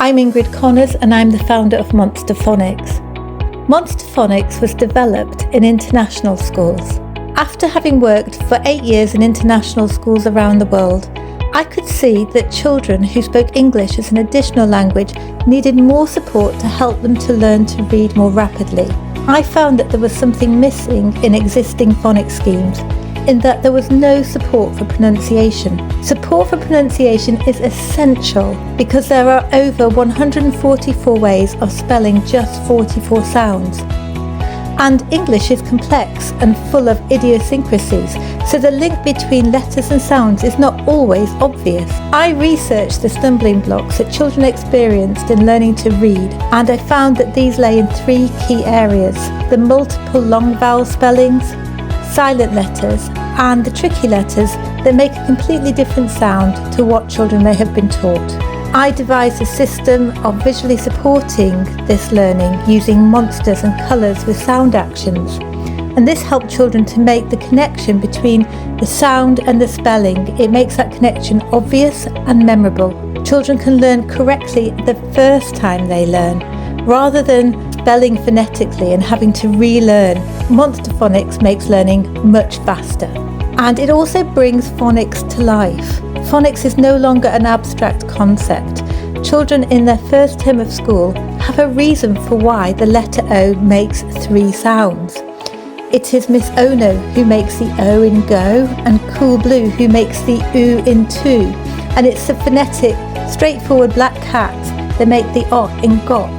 I'm Ingrid Connors and I'm the founder of Monster Phonics. Monster Phonics was developed in international schools. After having worked for 8 years in international schools around the world, I could see that children who spoke English as an additional language needed more support to help them to learn to read more rapidly. I found that there was something missing in existing phonics schemes, in that there was no support for pronunciation. Support for pronunciation is essential because there are over 144 ways of spelling just 44 sounds. And English is complex and full of idiosyncrasies, so the link between letters and sounds is not always obvious. I researched the stumbling blocks that children experienced in learning to read, and I found that these lay in 3 key areas: the multiple long vowel spellings, silent letters, and the tricky letters that make a completely different sound to what children may have been taught. I devised a system of visually supporting this learning using monsters and colours with sound actions, and this helped children to make the connection between the sound and the spelling. It makes that connection obvious and memorable. Children can learn correctly the first time they learn, rather than spelling phonetically and having to relearn. Monster Phonics makes learning much faster. And it also brings phonics to life. Phonics is no longer an abstract concept. Children in their first term of school have a reason for why the letter O makes 3 sounds. It is Miss Ono who makes the O in go, and Cool Blue who makes the oo in two. And it's the phonetic, straightforward black cat that make the O in got.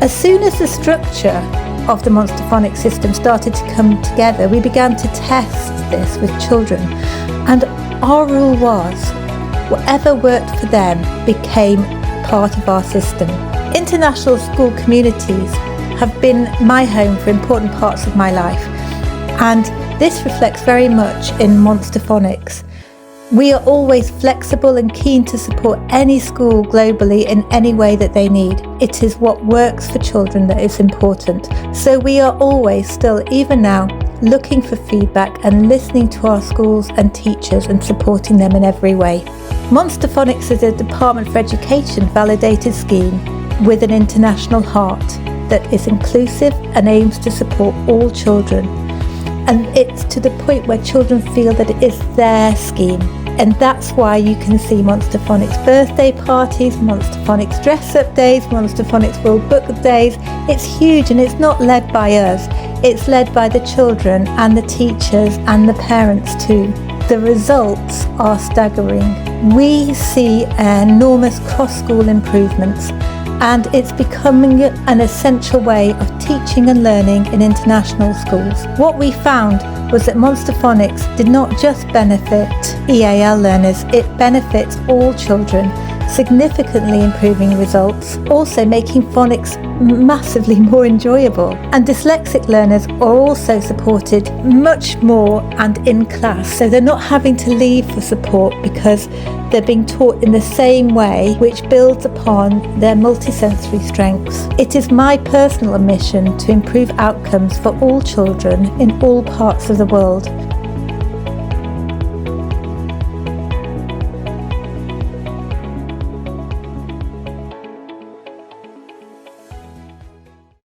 As soon as the structure of the Monster Phonics system started to come together, we began to test this with children, and our rule was whatever worked for them became part of our system. International school communities have been my home for important parts of my life, and this reflects very much in Monster Phonics. We are always flexible and keen to support any school globally in any way that they need. It is what works for children that is important. So we are always still, even now, looking for feedback and listening to our schools and teachers and supporting them in every way. Monster Phonics is a Department for Education validated scheme with an international heart that is inclusive and aims to support all children. And it's to the point where children feel that it is their scheme. And that's why you can see Monster Phonics birthday parties, Monster Phonics dress-up days, Monster Phonics World Book Days. It's huge, and it's not led by us. It's led by the children and the teachers and the parents too. The results are staggering. We see enormous cross-school improvements, and it's becoming an essential way of teaching and learning in international schools. What we found was that Monster Phonics did not just benefit EAL learners, it benefits all children, significantly improving results, also making phonics massively more enjoyable. And dyslexic learners are also supported much more and in class, so they're not having to leave for support because they're being taught in the same way, which builds upon their multisensory strengths. It is my personal mission to improve outcomes for all children in all parts of the world.